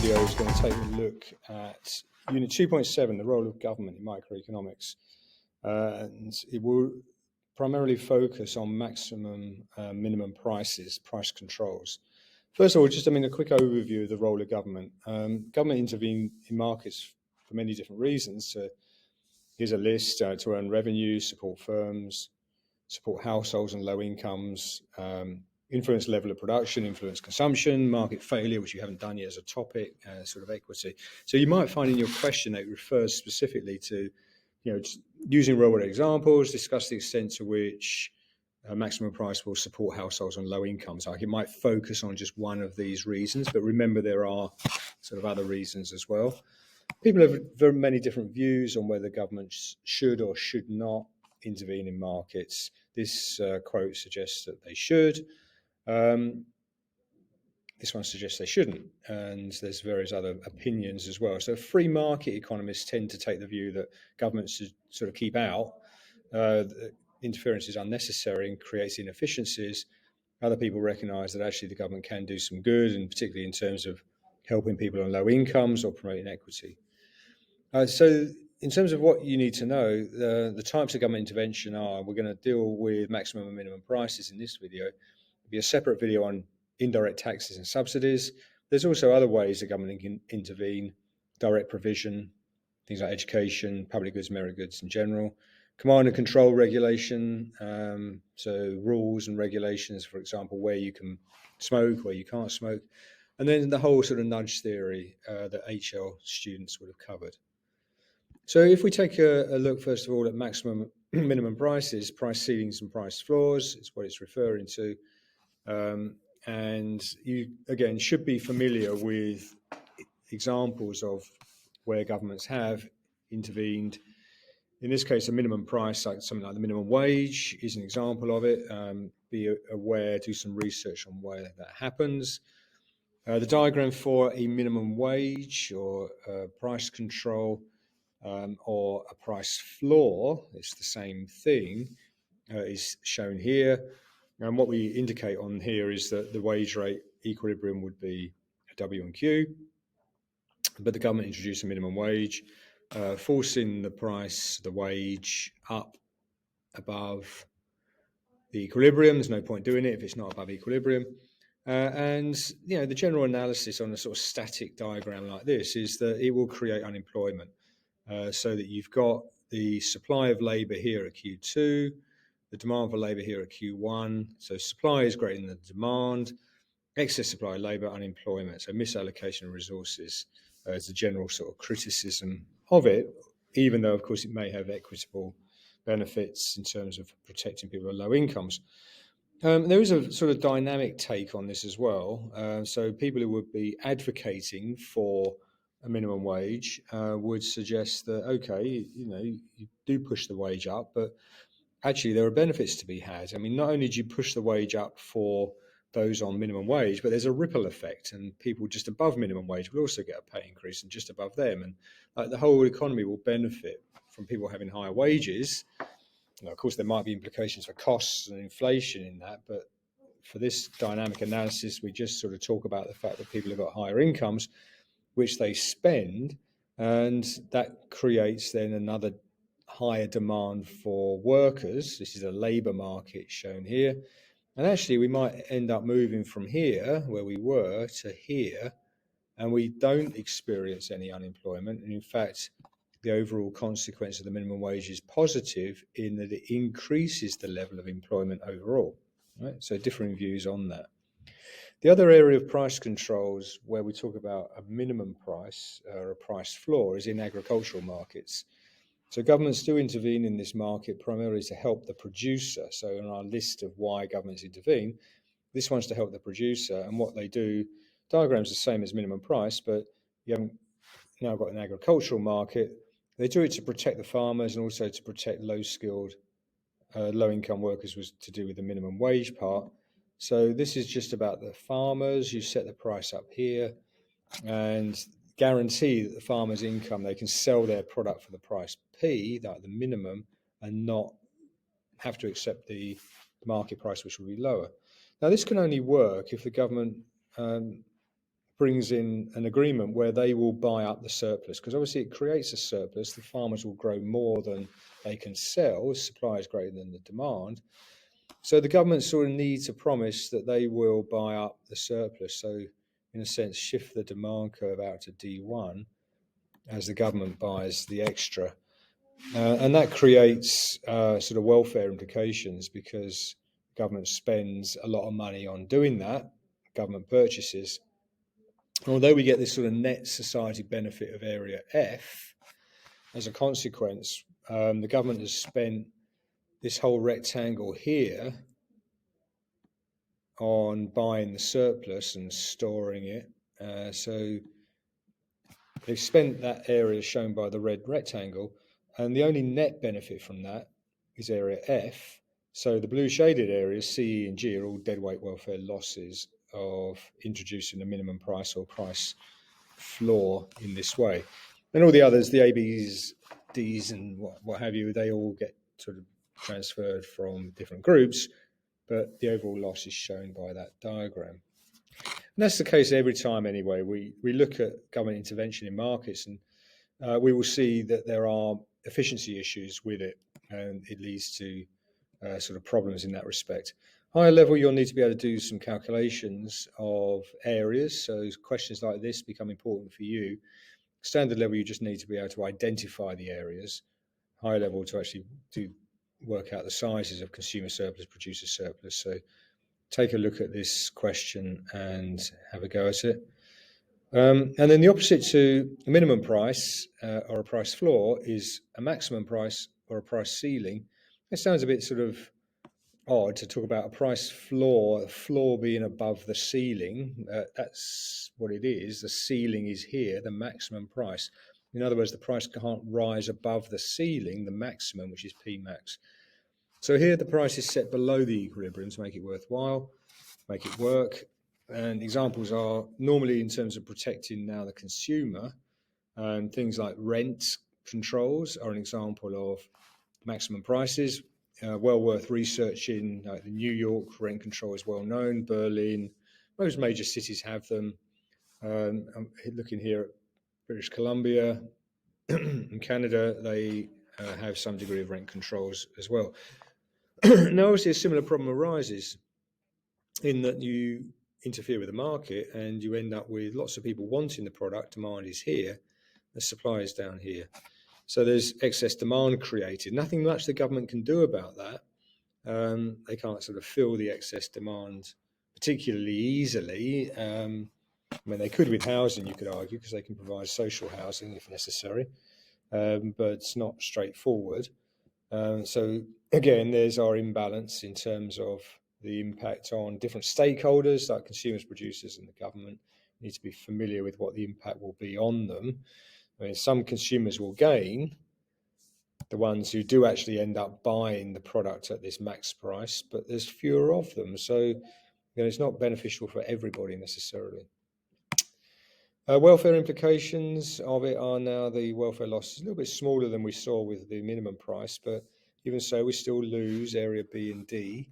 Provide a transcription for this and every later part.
video is going to take a look at Unit 2.7, the role of government in microeconomics. And it will primarily focus on maximum minimum prices, price controls. First of all, just a quick overview of the role of government. Government intervene in markets for many different reasons. Here's a list: to earn revenue, support firms, support households and low incomes, influence level of production, influence consumption, market failure, which you haven't done yet as a topic, sort of equity. So you might find in your question that it refers specifically to, using real world examples, discuss the extent to which maximum price will support households on low incomes. Like it might focus on just one of these reasons, but remember there are sort of other reasons as well. People have very many different views on whether governments should or should not intervene in markets. This quote suggests that they should. This one suggests they shouldn't, and there's various other opinions as well. So free market economists tend to take the view that governments should sort of keep out. Interference is unnecessary and creates inefficiencies. Other people recognise that actually the government can do some good, and particularly in terms of helping people on low incomes or promoting equity. So in terms of what you need to know, the types of government intervention are, we're going to deal with maximum and minimum prices in this video. There'll be a separate video on indirect taxes and subsidies. There's also other ways the government can intervene: direct provision, things like education, public goods, merit goods in general, command and control regulation, so rules and regulations, for example, where you can smoke, where you can't smoke, and then the whole sort of nudge theory that HL students would have covered. So if we take a look, first of all, at maximum minimum prices, price ceilings and price floors, is what it's referring to. And you, again, should be familiar with examples of where governments have intervened. In this case, a minimum price, like something like the minimum wage, is an example of it. Be aware, do some research on where that happens. The diagram for a minimum wage or price control or a price floor, it's the same thing, is shown here. And what we indicate on here is that the wage rate equilibrium would be W and Q, but the government introduced a minimum wage, forcing the wage up above the equilibrium. There's no point doing it if it's not above equilibrium. And the general analysis on a sort of static diagram like this is that it will create unemployment, so that you've got the supply of labour here at Q2, the demand for labour here at Q1. So supply is greater than the demand, excess supply of labour, unemployment. So misallocation of resources is a general sort of criticism of it, even though, of course, it may have equitable benefits in terms of protecting people with low incomes. There is a sort of dynamic take on this as well. So people who would be advocating for a minimum wage would suggest that, okay, you do push the wage up, but actually there are benefits to be had. I mean, not only do you push the wage up for those on minimum wage, but there's a ripple effect, and people just above minimum wage will also get a pay increase, and just above them, and the whole economy will benefit from people having higher wages. Now, of course, there might be implications for costs and inflation in that, but for this dynamic analysis, we just sort of talk about the fact that people have got higher incomes, which they spend, and that creates then another higher demand for workers. This is a labour market shown here. And actually, we might end up moving from here, where we were, to here, and we don't experience any unemployment. And in fact, the overall consequence of the minimum wage is positive in that it increases the level of employment overall. Right? So differing views on that. The other area of price controls where we talk about a minimum price or a price floor is in agricultural markets. So governments do intervene in this market primarily to help the producer. So on our list of why governments intervene, this one's to help the producer. And what they do, diagram's the same as minimum price, but you haven't now got an agricultural market. They do it to protect the farmers and also to protect low-skilled, low-income workers, was to do with the minimum wage part. So this is just about the farmers. You set the price up here and guarantee that the farmer's income, they can sell their product for the price P, like the minimum, and not have to accept the market price, which will be lower. Now, this can only work if the government brings in an agreement where they will buy up the surplus, because obviously it creates a surplus. The farmers will grow more than they can sell. Supply is greater than the demand. So the government sort of needs a promise that they will buy up the surplus. So in a sense, shift the demand curve out to D1 as the government buys the extra. And that creates sort of welfare implications, because government spends a lot of money on doing that, government purchases. Although we get this sort of net society benefit of Area F, as a consequence, the government has spent this whole rectangle here on buying the surplus and storing it. So they've spent that area shown by the red rectangle, and the only net benefit from that is Area F. So the blue shaded areas, C, E, and G, are all deadweight welfare losses of introducing a minimum price or price floor in this way. And all the others, the A, Bs, Ds, and what have you, they all get sort of transferred from different groups, but the overall loss is shown by that diagram. And that's the case every time anyway. We look at government intervention in markets, and we will see that there are efficiency issues with it, and it leads to sort of problems in that respect. Higher level, you'll need to be able to do some calculations of areas. So questions like this become important for you. Standard level, you just need to be able to identify the areas. Higher level, to actually work out the sizes of consumer surplus, producer surplus. So take a look at this question and have a go at it. And then the opposite to a minimum price or a price floor is a maximum price or a price ceiling. It sounds a bit sort of odd to talk about a price floor, the floor being above the ceiling. That's what it is. The ceiling is here, the maximum price. In other words, the price can't rise above the ceiling, the maximum, which is P max. So here the price is set below the equilibrium to make it worthwhile, make it work. And examples are normally in terms of protecting now the consumer, and things like rent controls are an example of maximum prices. Well worth researching. Like the New York rent control is well known. Berlin, most major cities have them. I'm looking here at British Columbia. In Canada, they have some degree of rent controls as well. Now, obviously, a similar problem arises in that you interfere with the market and you end up with lots of people wanting the product. Demand is here, the supply is down here. So there's excess demand created. Nothing much the government can do about that. They can't sort of fill the excess demand particularly easily. I mean, they could with housing, you could argue, because they can provide social housing if necessary, but it's not straightforward. So again, there's our imbalance in terms of the impact on different stakeholders like consumers, producers, and the government. Need to be familiar with what the impact will be on them. I mean, some consumers will gain, the ones who do actually end up buying the product at this max price, but there's fewer of them. So it's not beneficial for everybody necessarily. Welfare implications of it are now the welfare loss is a little bit smaller than we saw with the minimum price, but even so, we still lose area B and D.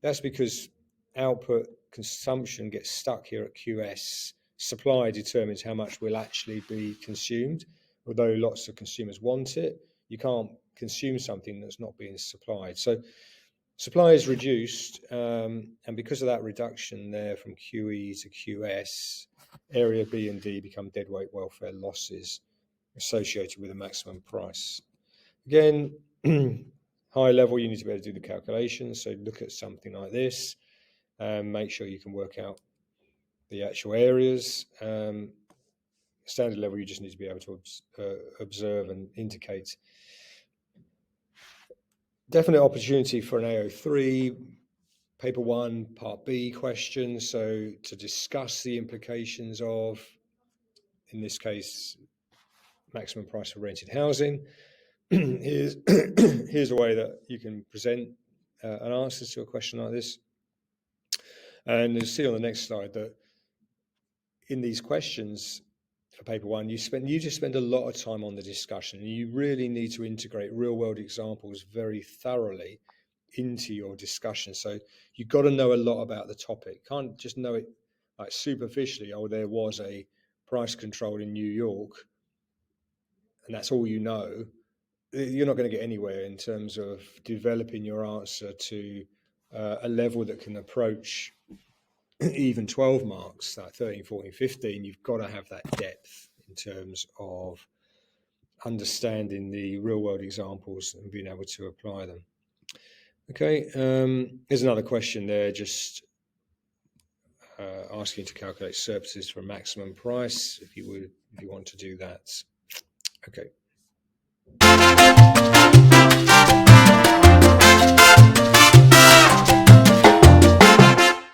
That's because output consumption gets stuck here at QS. Supply determines how much will actually be consumed. Although lots of consumers want it, you can't consume something that's not being supplied. So supply is reduced, and because of that reduction there from QE to QS, area B and D become deadweight welfare losses associated with a maximum price. Again, high level, you need to be able to do the calculations. So look at something like this and make sure you can work out the actual areas. Standard level, you just need to be able to observe and indicate. Definite opportunity for an AO3, paper 1, part B question. So to discuss the implications of, in this case, maximum price for rented housing. Here's a way that you can present an answer to a question like this. And you'll see on the next slide that in these questions for paper 1, you just spend a lot of time on the discussion, and you really need to integrate real world examples very thoroughly into your discussion. So you've got to know a lot about the topic. Can't just know it like superficially, oh, there was a price control in New York, and that's all you know, you're not going to get anywhere in terms of developing your answer to a level that can approach even 12 marks, like 13, 14, 15. You've got to have that depth in terms of understanding the real world examples and being able to apply them. Okay, here's another question there, just asking to calculate surpluses for a maximum price, if you want to do that. Okay.